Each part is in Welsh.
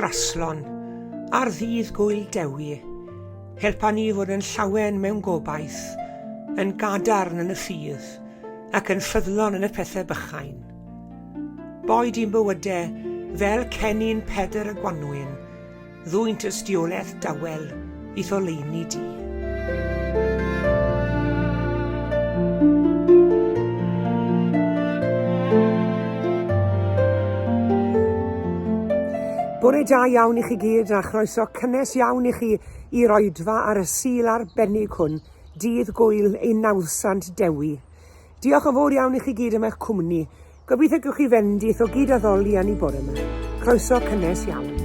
graslon, ar ddydd Gwyl Dewi, helpa ni fod yn llawen mewn gobaith, yn gadarn yn y ffydd, ac yn ffyddlon yn y pethau bychain. Boed i'n bywydau fel cennin Pedr y Gwanwyn, ddwynt ystiolaeth dawel i ddoleini di. Bore da iawn i chi gyd a chroeso cynnes iawn i chi i roedfa ar y sul arbennig hwn, dydd Gwyl ein nawsant Dewi. Diolch yn fawr iawn i chi gyd am eich cwmni. Gobeithio gewch chi fendith o gyd addoli yn ei bore yma. Croeso cynnes iawn.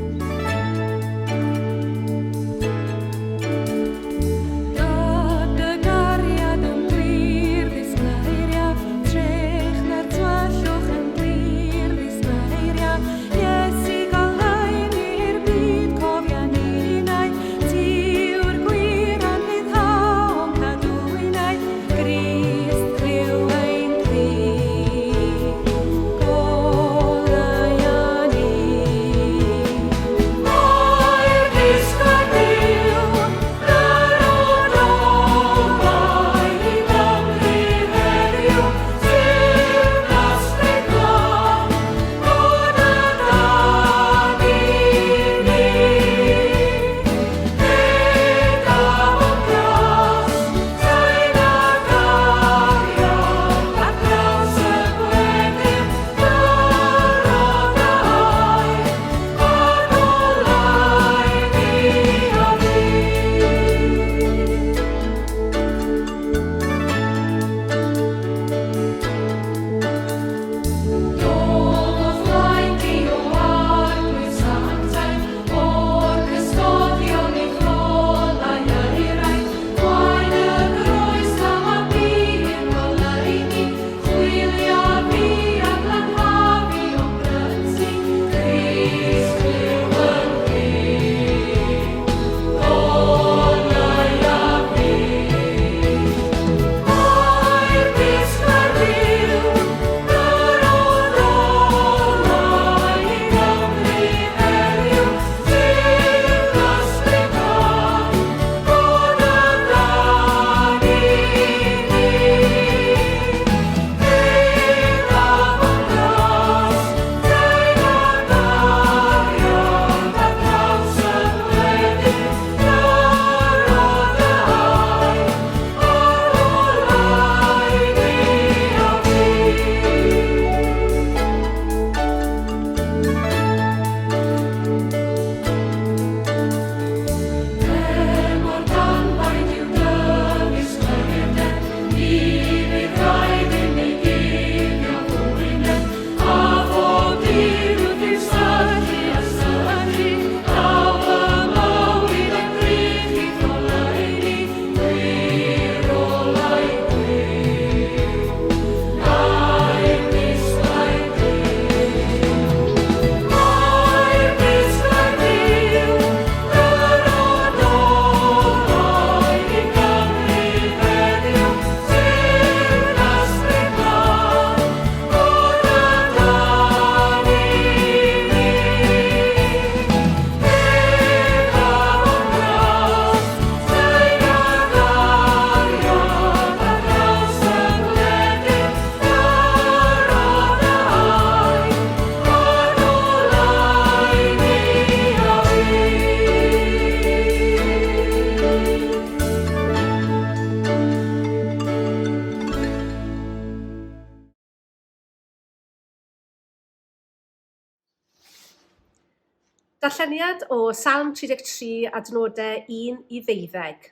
Darlleniad o Salm 33 adnodau 1 i 12.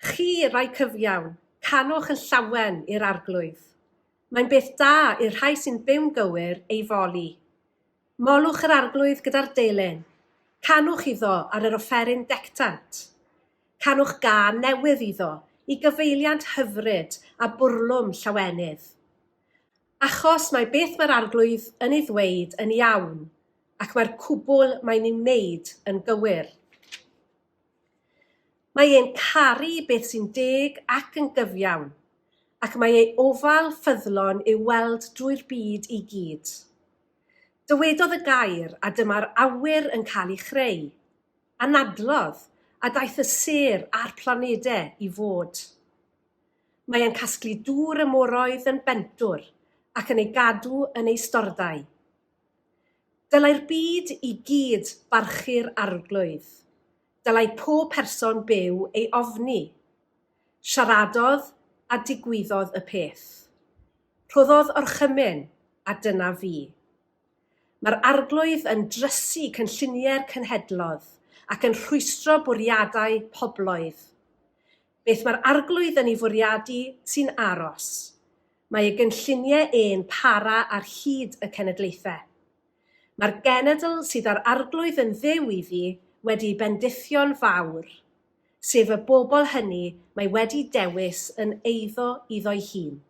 Chi rai cyfiawn, canwch yn llawen i'r arglwydd. Mae'n beth da i'r rhai sy'n byw'n gywir ei foli. Molwch yr arglwydd gyda'r delyn. Canwch iddo ar yr offeryn dectant. Canwch gân newydd iddo i gyfeiliant hyfryd a bwrlwm llawenydd. Achos mae beth mae'r arglwydd yn ei ddweud yn iawn, ac mae'r cwbl mae'n ei wneud yn gywir. Mae e'n caru beth sy'n deg ac yn gyfiawn, ac mae ei ofal ffyddlon i'w weld drwy'r byd i gyd. Dywedodd y gair a dyma'r awyr yn cael ei chreu. Anadlodd a daeth y sêr a'r planedau i fod. Mae e'n casglu dŵr y moroedd yn bentwr ac yn ei gadw yn ei stordau. Dylai'r byd i gyd barchu'r arglwydd. Dylai pob person byw ei ofni. Siaradodd a digwyddodd y peth. Rhoddodd orchymyn a dyna fi. Mae'r arglwydd yn drysu cynlluniau'r cenhedlodd ac yn rhwystro bwriadau pobloedd. Beth mae'r arglwydd yn ei fwriadu sy'n aros. Mae ei gynlluniau e'n para ar hyd y cenedlaethau. Mae'r genedl sydd ar arglwydd yn dduw iddi wedi bendithio'n fawr, sef y bobl hynny mae wedi dewis yn eiddo iddo'i hun.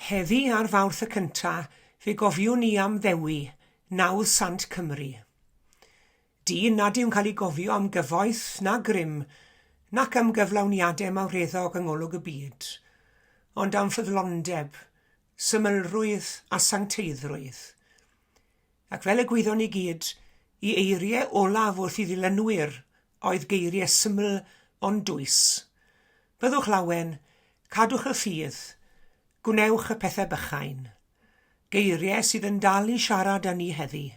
Heddi ar Fawrth y cyntaf, fe gofiwn ni am Ddewi, nawdd Sant Cymru. Dyn nad yw'n cael ei gofio am gyfoeth na grym, nac am gyflawniadau mawreddog yng ngolwg y byd, ond am ffyddlondeb, symlrwydd a sancteiddrwydd. Ac fel y gwyddon ni gyd, i eiriau olaf wrth i ddilynwyr oedd geiriau syml ond dwys. Byddwch lawen, cadwch y ffydd, gwnewch y pethau bychain. Geiriau sydd yn dal i siarad â ni heddi.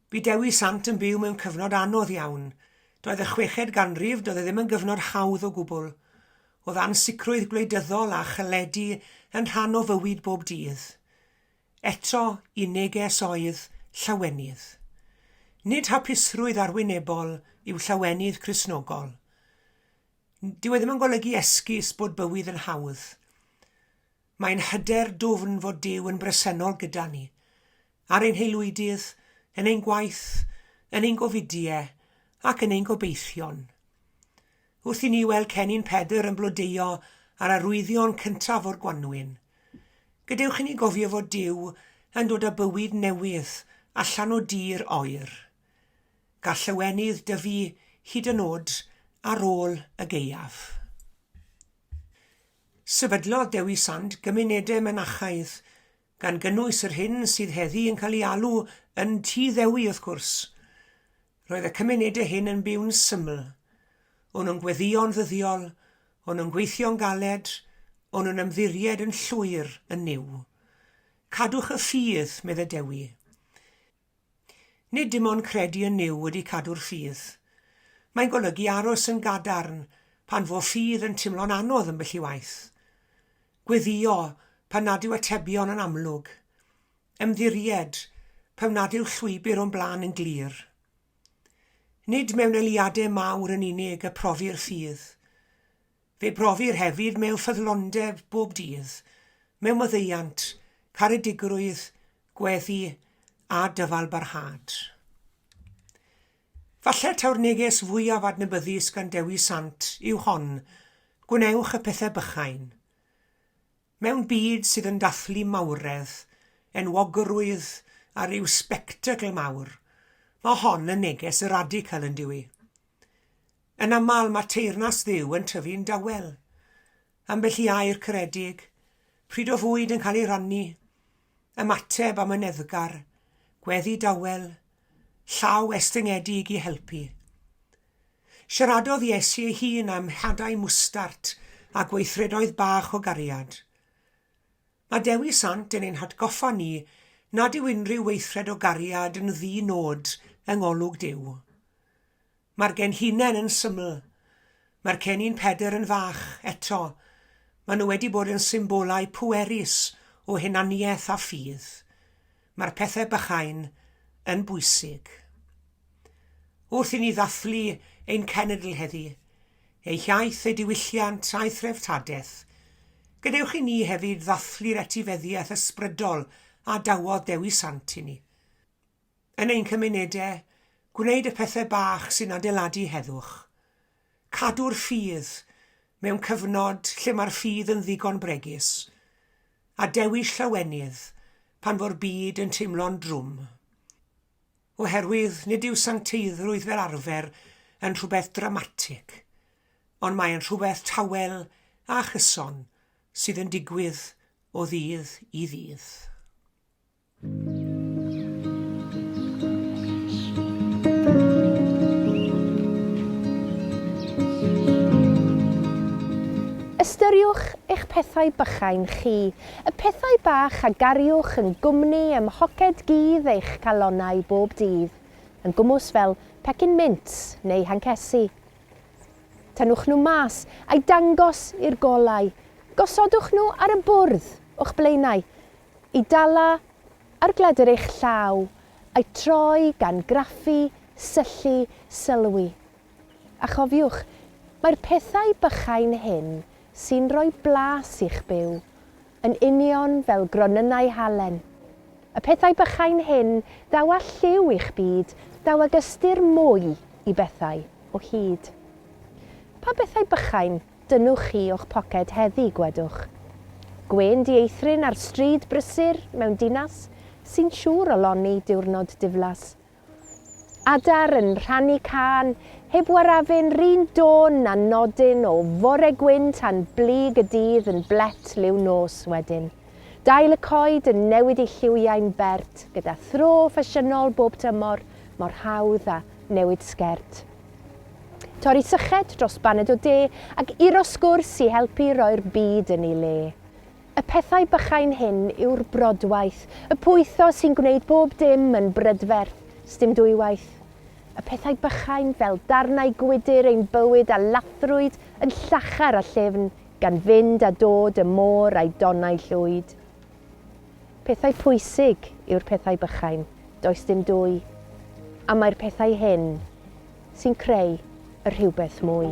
Bu Dewi Sant yn byw mewn cyfnod anodd iawn. Doedd y 6ed ganrif doedd e ddim yn gyfnod hawdd o gwbl. Oedd ansicrwydd gwleidyddol a chaledu yn rhan o fywyd bob dydd. Eto uneges oedd llawenydd. Nid hapusrwydd arwynebol yw llawenydd Cristnogol. Dyw e ddim yn golygu esgus bod bywyd yn hawdd. Mae'n hyder dwfn fod Duw yn bresennol gyda ni, ar ein heilwydydd, yn ein gwaith, yn ein gofidiau ac yn ein gobeithion. Wrth i ni weld Cennin Pedr yn blodeuo ar arwyddion cyntaf o'r Gwanwyn. Gadewch i ni gofio fod Duw yn dod â bywyd newydd allan o dir oer. Gall llawenydd dyfu hyd yn oed ar ôl y gaeaf. Sefydlodd Dewi Sant gymunedau mynachaidd, gan gynnwys yr hyn sydd heddi yn cael ei alw yn Tŷ Ddewi wrth gwrs. Roedd y cymunedau hyn yn byw'n syml. O'n nhw'n gweddïo'n ddyddiol, o'n nhw'n gweithio'n galed, o'n nhw'n ymddiried yn llwyr yn niw. Cadwch y ffydd, medde Dewi. Nid dim ond credu yn niw wedi cadw'r ffydd. Mae'n golygu aros yn gadarn pan fo ffydd yn timlo'n anodd yn bell i waith. Gweddio pan nad yw atebion yn amlwg. Ymddiried pan nad yw'r llwybr o'n blaen yn glir. Nid mewn eliadau mawr yn unig y profi'r ffydd. Fe brofir hefyd mewn ffyddlondeb bob dydd, mewn maddeiant, caredigrwydd, gweddi a dyfal barhad. Falle taw'r neges fwyaf adnabyddus gan Dewi Sant yw hon, gwnewch y pethau bychain. Mewn byd sydd yn dathlu mawredd, enwogrwydd a ryw spectacl mawr, mae hon yn neges y radical yn diwy. Yn aml mae teyrnas Dduw yn tyfu'n dawel. Ambell i air caredig, pryd o fwyd yn cael ei rannu, ymateb am y neddgar, gweddi dawel, llaw estyngedig i helpu. Siaradodd Iesu ei hun am hadau mwstart a gweithredoedd bach o gariad. Mae Dewi Sant yn ein hatgoffa ni nad yw unrhyw weithred o gariad yn ddi-nod yng ngolwg Duw. Mae'r genhinen yn syml, mae'r cennin Pedr yn fach eto, maen nhw wedi bod yn symbolau pwerus o hunaniaeth a ffydd. Mae'r pethau bychain yn bwysig. Wrth i ni ddathlu ein cenedl heddi, ei hiaith, ei diwylliant a'i threftadaeth, gadewch i ni hefyd ddathlu'r etifeddiaeth ysbrydol a dawodd Dewi Sant i ni. Yn ein cymunedau, gwneud y pethau bach sy'n adeiladu heddwch. Cadw'r ffydd mewn cyfnod lle mae'r ffydd yn ddigon bregus, a dewis llawenydd pan fo'r byd yn teimlo'n drwm. Oherwydd nid yw sancteiddrwydd fel arfer yn rhywbeth dramatig, ond mae'n rhywbeth tawel a chyson sydd yn digwydd o ddydd i ddydd. Ystyriwch eich pethau bychain chi, y pethau bach a gariwch yn gwmni ym mhoced gydd eich calonnau bob dydd, yn gwmws fel pecyn mint neu hancesu. Tynwch nhw mas a'i dangos i'r golau, gosodwch nhw ar y bwrdd o'ch blaenau, i dala ar gledr eich llaw, a'i troi gan graffu, syllu, sylwi. A chofiwch, mae'r pethau bychain hyn sy'n rhoi blas i'ch byw, yn union fel gronynau halen. Y pethau bychain hyn daw a lliw i'ch byd, daw ag ystyr mwy i bethau o hyd. Pa bethau bychain dynwch chi o'ch poced heddi, gwedwch? Gwen dieithrin ar stryd brysur mewn dinas sy'n siŵr o lonni diwrnod diflas. Adar yn rhannu can, heb warafyn rhin dôn na nodyn o fore gwyn tan blig y dydd yn blet liw nos wedyn. Dail y coed yn newid ei lliwiau'n bert, gyda thro ffasiynol bob tymor, mor hawdd a newid sgert. Torri syched dros baned o de ac iro sgwrs i helpu roi'r byd yn ei le. Y pethau bychain hyn yw'r brodwaith, y pwytho sy'n gwneud bob dim yn brydferth, sdim dwywaith. Y pethau bychain fel darnau gwydyr ein bywyd a lathrwyd yn llachar a llefn gan fynd a dod y môr a'i donau llwyd. Pethau pwysig yw'r pethau bychain, does dim dwy. A mae'r pethau hyn sy'n creu y rhywbeth mwy.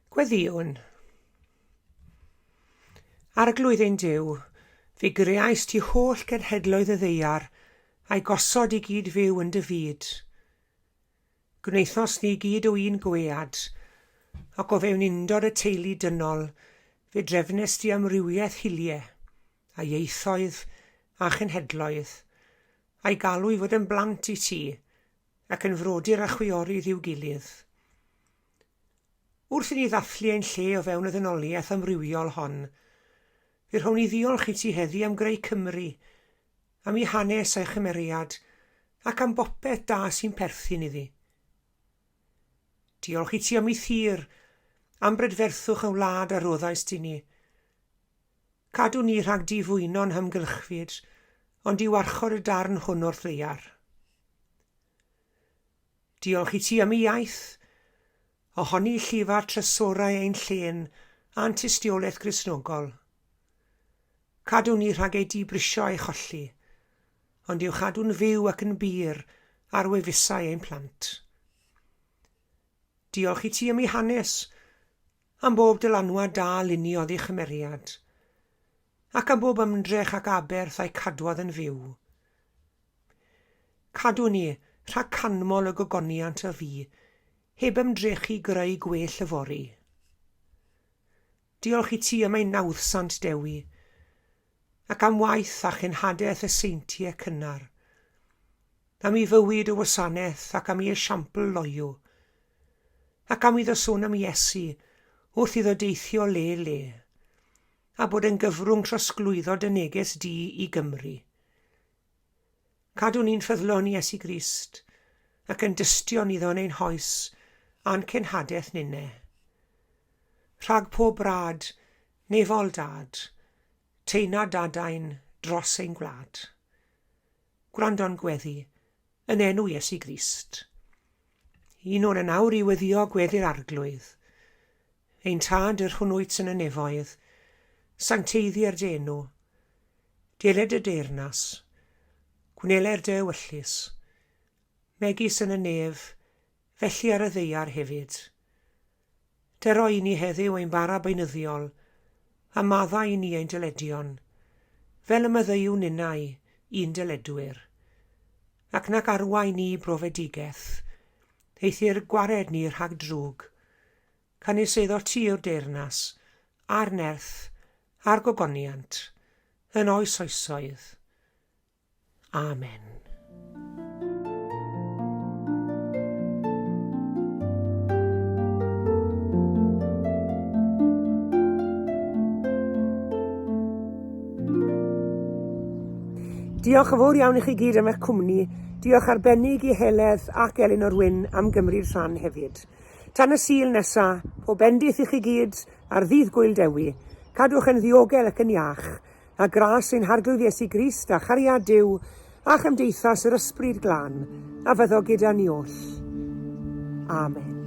Gweddiwn. Arglwydd ein Duw, fe greais ti holl genhedloedd y ddeiar a'i gosod i gyd fyw yn dy fyd. Gwneithos ni gyd o un gwead, ac o fewn undod y teulu dynol, fe drefnes di amrywiaeth hiliau, a ieithoedd a chenhedloedd, a'i galw i fod yn blant i ti, ac yn frodyr a chwiorydd i'w gilydd. Wrth i ni ddathlu ein lle o fewn y ddynoliaeth amrywiol hon, fe rhawn ni ddiolch i ti heddi am greu Cymru, am ei hanes a'i chymeriad, ac am bopeth da sy'n perthyn iddi. Diolch i ti am ei thir, am brydferthwch y wlad a roddais ti ni. Cadw ni rhag difwyno'n hymgylchfyd, ond i warchod y darn hwn o'r ddeiar. Diolch i ti am ei iaith, ohoni llifar trysorau ein llen a'n tystiolaeth Gristnogol. Cadw ni rhag ei dibrisio a'i cholli, ond i'w chadw'n fyw ac yn bir ar wefusau ein plant. Diolch i ti am ei hanes, am bob dylanwad da luniodd ei chymeriad, ac am bob ymdrech ac aberth a'i cadwodd yn fyw. Cadw ni rhag canmol y gogoniant y fi, heb ymdrechu greu gwell y fori. Diolch i ti am ei nawddsant Dewi, ac am waith a chenhadaeth y seintiau cynnar, am ei fywyd o wasanaeth ac am ei esiampl loiw, ac am iddo sôn am Iesu wrth iddo deithio le, a bod yn gyfrwng trosglwyddo dy neges di i Gymru. Cadw ni'n ffyddlon Iesu Grist, ac yn dystion iddo'n ein hoes a'n cenhadaeth ninne. Rhag pob brad, nefol dad, teina dadain dros ein gwlad. Gwrando'n gweddi, yn enw Iesu Grist. Un o'n nawr i weddio gweddi'r arglwydd. Ein tad yr hwnnwyt yn y nefoedd, sancteiddi'r denw, deled y deyrnas, gwneler dy ewyllus, megis yn y nef, felly ar y ddeiar hefyd. Dero i ni heddiw ein bara beunyddiol, a madda i ni ein dyledion, fel y myddeiw ninnau un dyledwyr, ac nac arwai ni brofedigaeth, eithir gwared ni rhag drwg, canis eiddo ti o'r deyrnas, a'r nerth, a'r gogoniant, yn oes oesoedd. Amen. Diolch yn fawr iawn i chi gyd am eich cwmni. Diolch arbennig i Heledd ac Elin Wyn am gymryd rhan hefyd. Tan y Sul nesaf, o bendith i chi gyd ar ddydd Gwyl Dewi, cadwch yn ddiogel ac yn iach, a gras ein harglwydd Iesu Grist a chariad Duw a chymdeithas yr ysbryd glân, a fyddo gyda ni oll. Amen.